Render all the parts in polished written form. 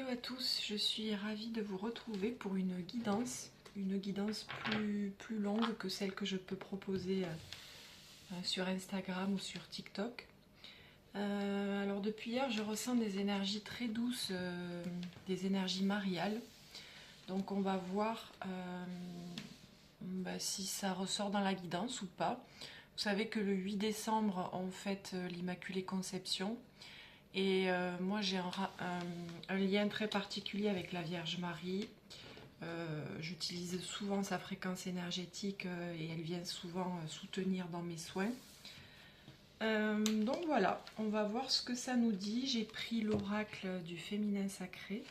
Hello à tous, je suis ravie de vous retrouver pour une guidance plus longue que celle que je peux proposer sur Instagram ou sur TikTok. Alors depuis hier, je ressens des énergies très douces, des énergies mariales. Donc on va voir si ça ressort dans la guidance ou pas. Vous savez que le 8 décembre, on fête l'Immaculée Conception. Et moi j'ai un lien très particulier avec la Vierge Marie. J'utilise souvent sa fréquence énergétique et elle vient souvent soutenir dans mes soins. Donc voilà, on va voir ce que ça nous dit. J'ai pris l'oracle du féminin sacré.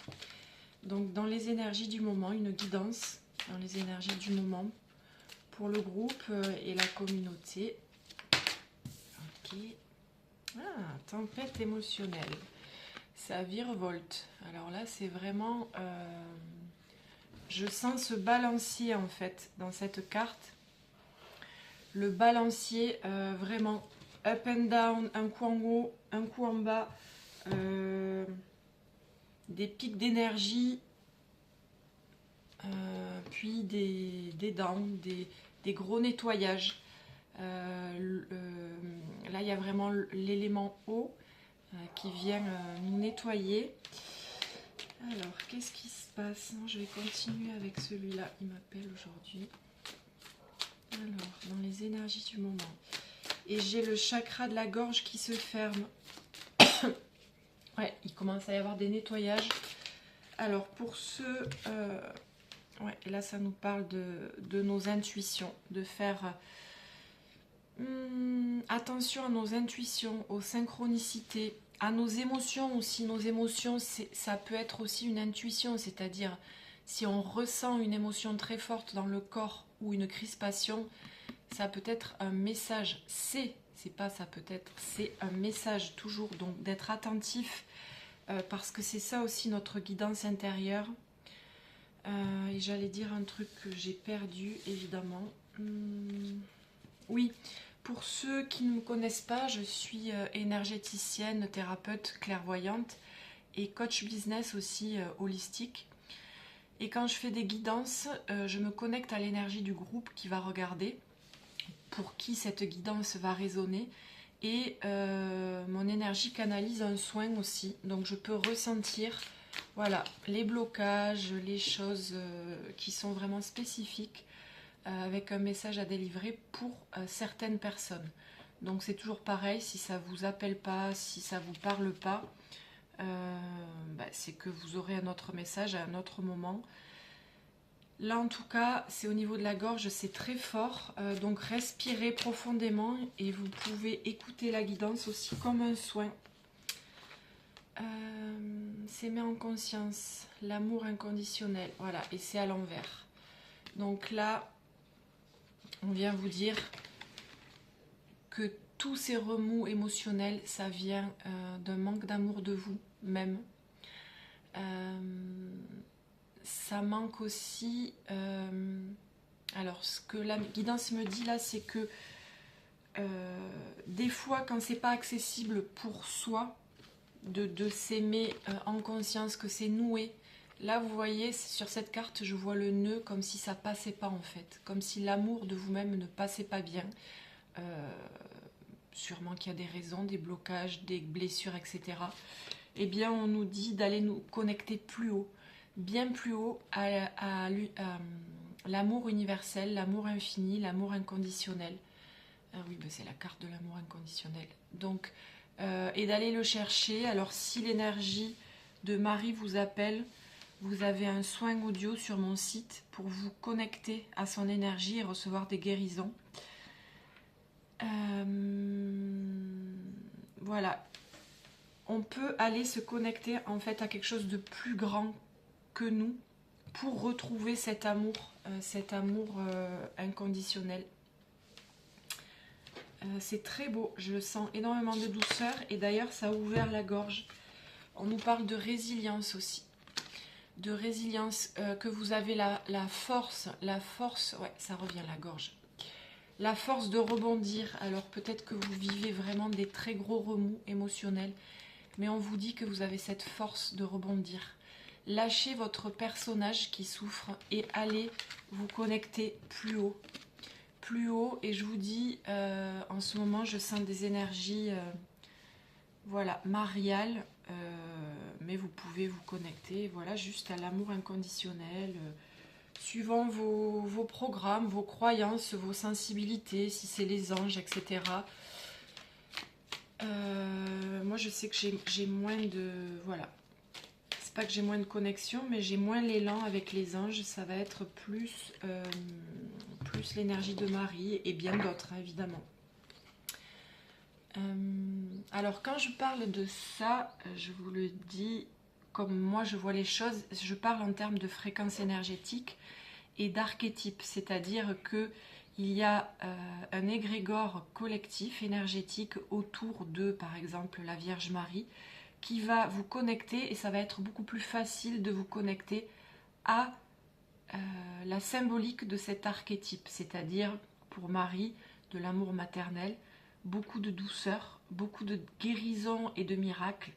Donc dans les énergies du moment, une guidance dans les énergies du moment pour le groupe et la communauté. Ok. Ah, tempête émotionnelle. Ça virevolte. Alors là, c'est vraiment... je sens ce balancier, en fait, dans cette carte. Le balancier, vraiment, up and down, un coup en haut, un coup en bas. Des pics d'énergie. Puis des downs, des gros nettoyages. Là, il y a vraiment l'élément eau qui vient nous nettoyer. Alors, qu'est-ce qui se passe? Non, je vais continuer avec celui-là. Il m'appelle aujourd'hui. Alors, dans les énergies du moment. Et j'ai le chakra de la gorge qui se ferme. Ouais, il commence à y avoir des nettoyages. Alors, pour ceux... ouais, et là, ça nous parle de nos intuitions. De faire... attention à nos intuitions, aux synchronicités, à nos émotions aussi. Nos émotions, ça peut être aussi une intuition, c'est-à-dire si on ressent une émotion très forte dans le corps ou une crispation, ça peut être un message. C'est pas ça peut être, c'est un message toujours. Donc d'être attentif parce que c'est ça aussi notre guidance intérieure. Et j'allais dire un truc que j'ai perdu évidemment. Oui. Pour ceux qui ne me connaissent pas, je suis énergéticienne, thérapeute, clairvoyante et coach business aussi holistique. Et quand je fais des guidances, je me connecte à l'énergie du groupe qui va regarder, pour qui cette guidance va résonner. Et mon énergie canalise un soin aussi. Donc je peux ressentir voilà, les blocages, les choses qui sont vraiment spécifiques. Avec un message à délivrer pour certaines personnes. Donc c'est toujours pareil, si ça vous appelle pas, si ça vous parle pas, c'est que vous aurez un autre message à un autre moment. Là en tout cas, c'est au niveau de la gorge, c'est très fort, donc respirez profondément et vous pouvez écouter la guidance aussi comme un soin. S'aimer en conscience, l'amour inconditionnel, voilà, et c'est à l'envers. Donc là, on vient vous dire que tous ces remous émotionnels, ça vient d'un manque d'amour de vous-même. Ça manque aussi... alors, ce que la guidance me dit là, c'est que des fois, quand c'est pas accessible pour soi, de s'aimer en conscience, que c'est noué, là, vous voyez, sur cette carte, je vois le nœud comme si ça passait pas en fait. Comme si l'amour de vous-même ne passait pas bien. Sûrement qu'il y a des raisons, des blocages, des blessures, etc. Eh bien, on nous dit d'aller nous connecter plus haut. Bien plus haut à l'amour universel, l'amour infini, l'amour inconditionnel. Ah oui, c'est la carte de l'amour inconditionnel. Donc, et d'aller le chercher. Alors, si l'énergie de Marie vous appelle... Vous avez un soin audio sur mon site pour vous connecter à son énergie et recevoir des guérisons. Voilà. On peut aller se connecter en fait à quelque chose de plus grand que nous pour retrouver cet amour inconditionnel. C'est très beau. Je sens énormément de douceur et d'ailleurs ça a ouvert la gorge. On nous parle de résilience aussi. De résilience, que vous avez la force, ouais, ça revient la gorge. La force de rebondir. Alors peut-être que vous vivez vraiment des très gros remous émotionnels, mais on vous dit que vous avez cette force de rebondir. lâchez votre personnage qui souffre et allez vous connecter plus haut. Plus haut, et je vous dis, en ce moment, je sens des énergies, voilà, mariales, mais vous pouvez vous connecter, voilà, juste à l'amour inconditionnel, suivant vos programmes, vos croyances, vos sensibilités, si c'est les anges, etc. Moi, je sais que j'ai moins de... Voilà. C'est pas que j'ai moins de connexion, mais j'ai moins l'élan avec les anges. Ça va être plus, plus l'énergie de Marie et bien d'autres, hein, évidemment. Alors, quand je parle de ça, je vous le dis, comme moi je vois les choses, je parle en termes de fréquence énergétique et d'archétype, c'est-à-dire que il y a un égrégore collectif énergétique autour de, par exemple, la Vierge Marie, qui va vous connecter, et ça va être beaucoup plus facile de vous connecter à la symbolique de cet archétype, c'est-à-dire pour Marie, de l'amour maternel, beaucoup de douceur, beaucoup de guérison et de miracles,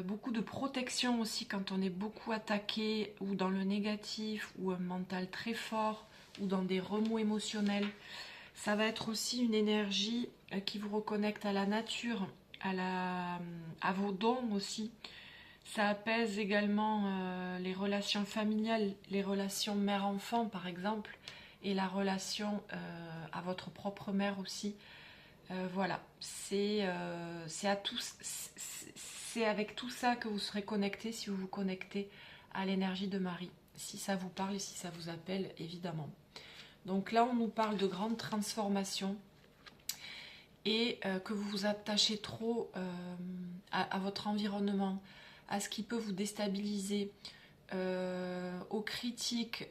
beaucoup de protection aussi quand on est beaucoup attaqué ou dans le négatif ou un mental très fort ou dans des remous émotionnels. Ça va être aussi une énergie qui vous reconnecte à la nature, à vos dons aussi. Ça apaise également les relations familiales, les relations mère-enfant par exemple, et la relation à votre propre mère aussi. Voilà, c'est avec tout ça que vous serez connecté si vous vous connectez à l'énergie de Marie. Si ça vous parle et si ça vous appelle, évidemment. Donc là, on nous parle de grandes transformations et que vous vous attachez trop à votre environnement, à ce qui peut vous déstabiliser, aux critiques,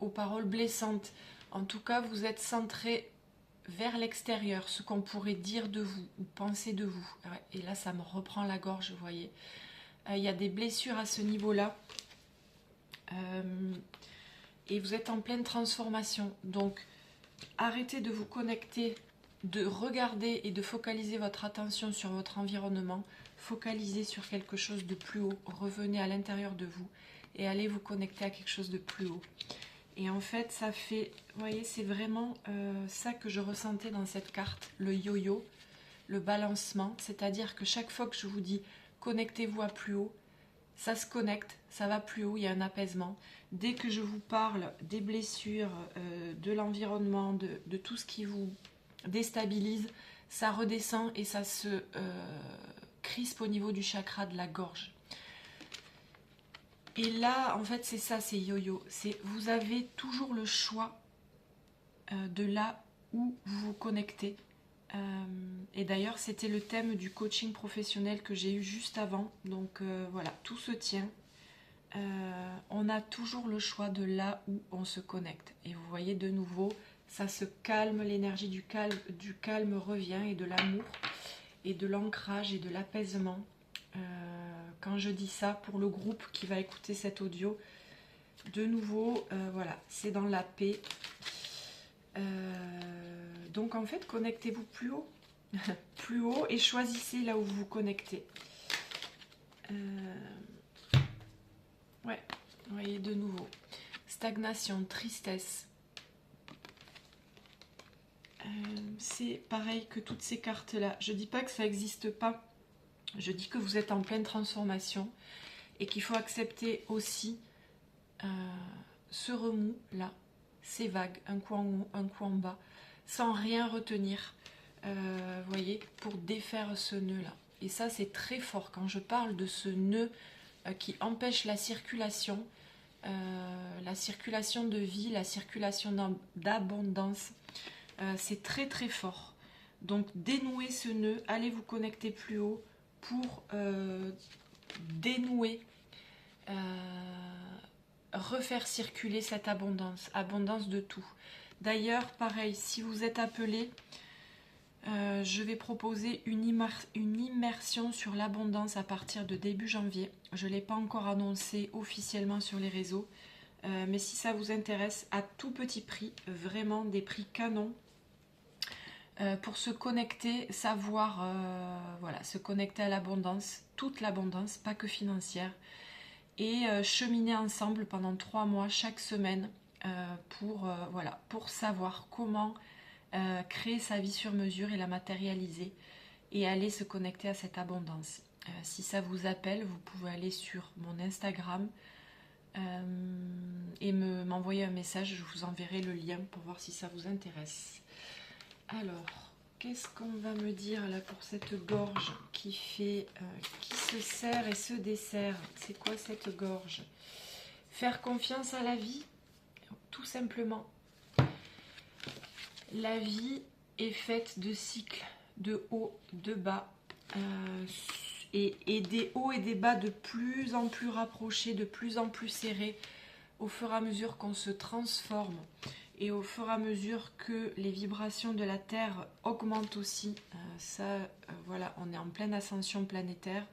aux paroles blessantes. En tout cas, vous êtes centré vers l'extérieur, ce qu'on pourrait dire de vous ou penser de vous. Et là, ça me reprend la gorge, vous voyez. Il y a des blessures à ce niveau-là. Et vous êtes en pleine transformation. Donc, arrêtez de vous connecter, de regarder et de focaliser votre attention sur votre environnement. Focalisez sur quelque chose de plus haut. Revenez à l'intérieur de vous et allez vous connecter à quelque chose de plus haut. Et en fait, ça fait, vous voyez, c'est vraiment ça que je ressentais dans cette carte, le yo-yo, le balancement. C'est-à-dire que chaque fois que je vous dis connectez-vous à plus haut, ça se connecte, ça va plus haut, il y a un apaisement. Dès que je vous parle des blessures, de l'environnement, de tout ce qui vous déstabilise, ça redescend et ça se crispe au niveau du chakra de la gorge. Et là, en fait, c'est ça, c'est yo-yo. Vous avez toujours le choix de là où vous vous connectez. Et d'ailleurs, c'était le thème du coaching professionnel que j'ai eu juste avant. Donc voilà, tout se tient. On a toujours le choix de là où on se connecte. Et vous voyez de nouveau, ça se calme, l'énergie du calme revient et de l'amour et de l'ancrage et de l'apaisement. Quand je dis ça pour le groupe qui va écouter cet audio, de nouveau, voilà, c'est dans la paix. Donc en fait, connectez-vous plus haut, plus haut et choisissez là où vous vous connectez. Ouais, vous voyez de nouveau, stagnation, tristesse. C'est pareil que toutes ces cartes-là. Je dis pas que ça n'existe pas. Je dis que vous êtes en pleine transformation et qu'il faut accepter aussi ce remous-là, ces vagues, un coup en haut, un coup en bas, sans rien retenir, vous voyez, pour défaire ce nœud-là. Et ça, c'est très fort. Quand je parle de ce nœud qui empêche la circulation de vie, la circulation d'abondance, c'est très très fort. Donc dénouez ce nœud, allez vous connecter plus haut pour dénouer, refaire circuler cette abondance de tout. D'ailleurs, pareil, si vous êtes appelé, je vais proposer une immersion sur l'abondance à partir de début janvier. Je ne l'ai pas encore annoncé officiellement sur les réseaux, mais si ça vous intéresse, à tout petit prix, vraiment des prix canons, pour se connecter, savoir, voilà, se connecter à l'abondance, toute l'abondance, pas que financière, et cheminer ensemble pendant 3 mois chaque semaine voilà, pour savoir comment créer sa vie sur mesure et la matérialiser et aller se connecter à cette abondance. Si ça vous appelle, vous pouvez aller sur mon Instagram et m'envoyer un message, je vous enverrai le lien pour voir si ça vous intéresse. Alors, qu'est-ce qu'on va me dire là pour cette gorge qui se serre et se dessert? C'est quoi cette gorge? Faire confiance à la vie, tout simplement. La vie est faite de cycles, de hauts, de bas, et des hauts et des bas de plus en plus rapprochés, de plus en plus serrés, au fur et à mesure qu'on se transforme et au fur et à mesure que les vibrations de la Terre augmentent aussi. Voilà, on est en pleine ascension planétaire.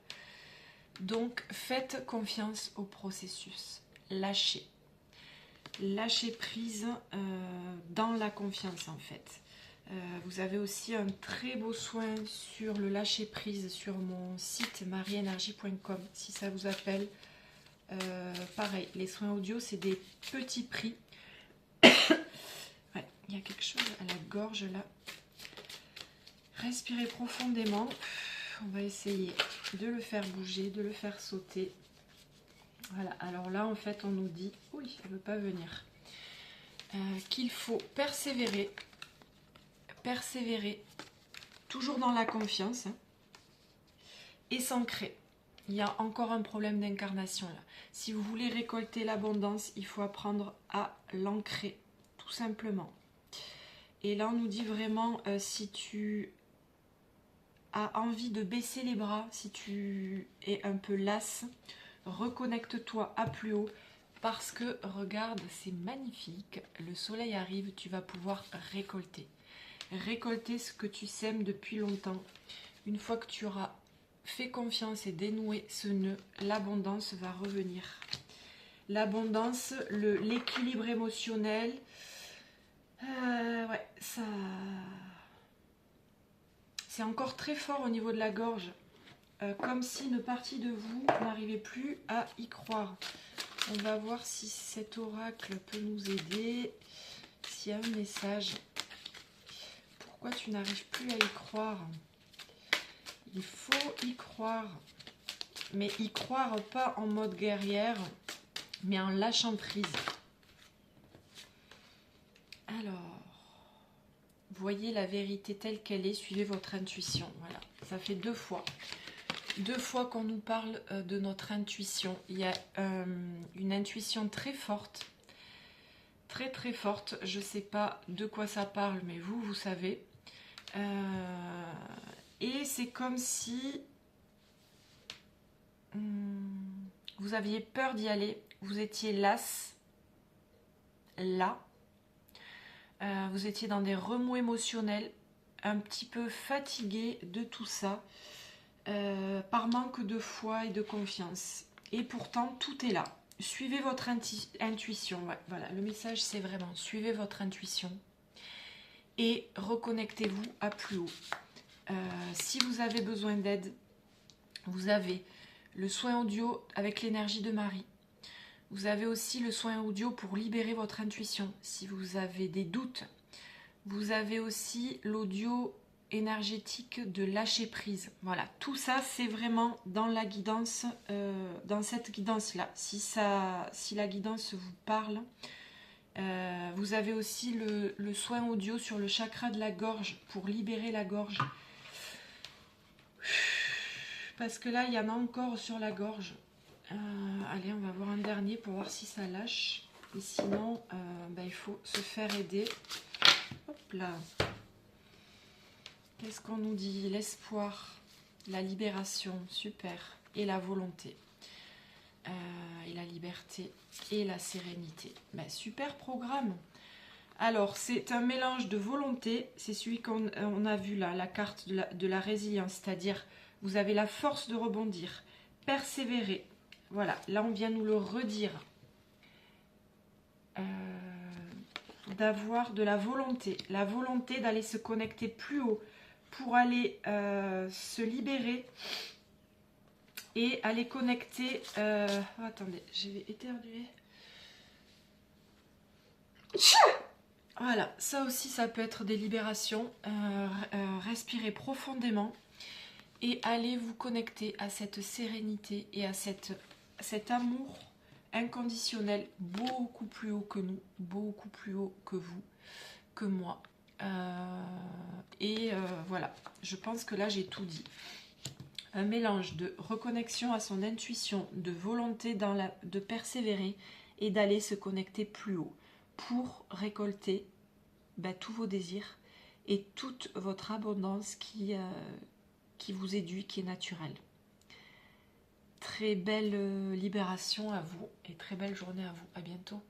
Donc, faites confiance au processus. Lâchez. Lâchez prise dans la confiance, en fait. Vous avez aussi un très beau soin sur le lâcher prise sur mon site marieenergie.com si ça vous appelle. Pareil, les soins audio, c'est des petits prix. Ouais, il y a quelque chose à la gorge là. Respirez profondément. On va essayer de le faire bouger, de le faire sauter. Voilà, alors là en fait on nous dit, oui, elle ne veut pas venir, qu'il faut persévérer, toujours dans la confiance, hein, et s'ancrer. Il y a encore un problème d'incarnation là. Si vous voulez récolter l'abondance, il faut apprendre à l'ancrer, tout simplement. Et là on nous dit vraiment, si tu as envie de baisser les bras, si tu es un peu lasse, reconnecte-toi à plus haut parce que regarde, c'est magnifique, le soleil arrive, tu vas pouvoir récolter ce que tu sèmes depuis longtemps. Une fois que tu auras fait confiance et dénoué ce nœud, l'abondance va revenir. L'abondance, l'équilibre émotionnel, ouais, ça, c'est encore très fort au niveau de la gorge. Comme si une partie de vous n'arrivait plus à y croire. On va voir si cet oracle peut nous aider, s'il y a un message. Pourquoi tu n'arrives plus à y croire? Il faut y croire, mais y croire pas en mode guerrière, mais en lâchant prise. Alors, voyez la vérité telle qu'elle est, suivez votre intuition. Voilà, ça fait 2 fois. 2 fois qu'on nous parle de notre intuition. Il y a une intuition très forte, très très forte. Je ne sais pas de quoi ça parle, mais vous savez. Et c'est comme si vous aviez peur d'y aller, vous étiez lasse, là. Vous étiez dans des remous émotionnels, un petit peu fatigué de tout ça. Par manque de foi et de confiance. Et pourtant, tout est là. Suivez votre intuition. Ouais, voilà, le message, c'est vraiment suivez votre intuition et reconnectez-vous à plus haut. Si vous avez besoin d'aide, vous avez le soin audio avec l'énergie de Marie. Vous avez aussi le soin audio pour libérer votre intuition. Si vous avez des doutes, vous avez aussi l'audio énergétique de lâcher prise. Voilà, tout ça c'est vraiment dans la guidance, dans cette guidance là. Si la guidance vous parle, vous avez aussi le soin audio sur le chakra de la gorge pour libérer la gorge. Parce que là il y en a encore sur la gorge. Allez, on va voir un dernier pour voir si ça lâche. Et sinon, il faut se faire aider. Hop là. Qu'est-ce qu'on nous dit? L'espoir, la libération, super, et la volonté, et la liberté, et la sérénité. Super programme. Alors, c'est un mélange de volonté, c'est celui qu'on a vu là, la carte de la résilience, c'est-à-dire vous avez la force de rebondir, persévérer. Voilà, là on vient nous le redire. D'avoir de la volonté d'aller se connecter plus haut, pour aller se libérer et allez connecter... attendez, je vais éternuer. Voilà, ça aussi, ça peut être des libérations. Respirez profondément et allez vous connecter à cette sérénité et à cet amour inconditionnel, beaucoup plus haut que nous, beaucoup plus haut que vous, que moi. Voilà, je pense que là j'ai tout dit. Un mélange de reconnexion à son intuition, de volonté de persévérer et d'aller se connecter plus haut pour récolter tous vos désirs et toute votre abondance qui vous éduit, qui est naturelle. Très belle libération à vous et très belle journée à vous. À bientôt.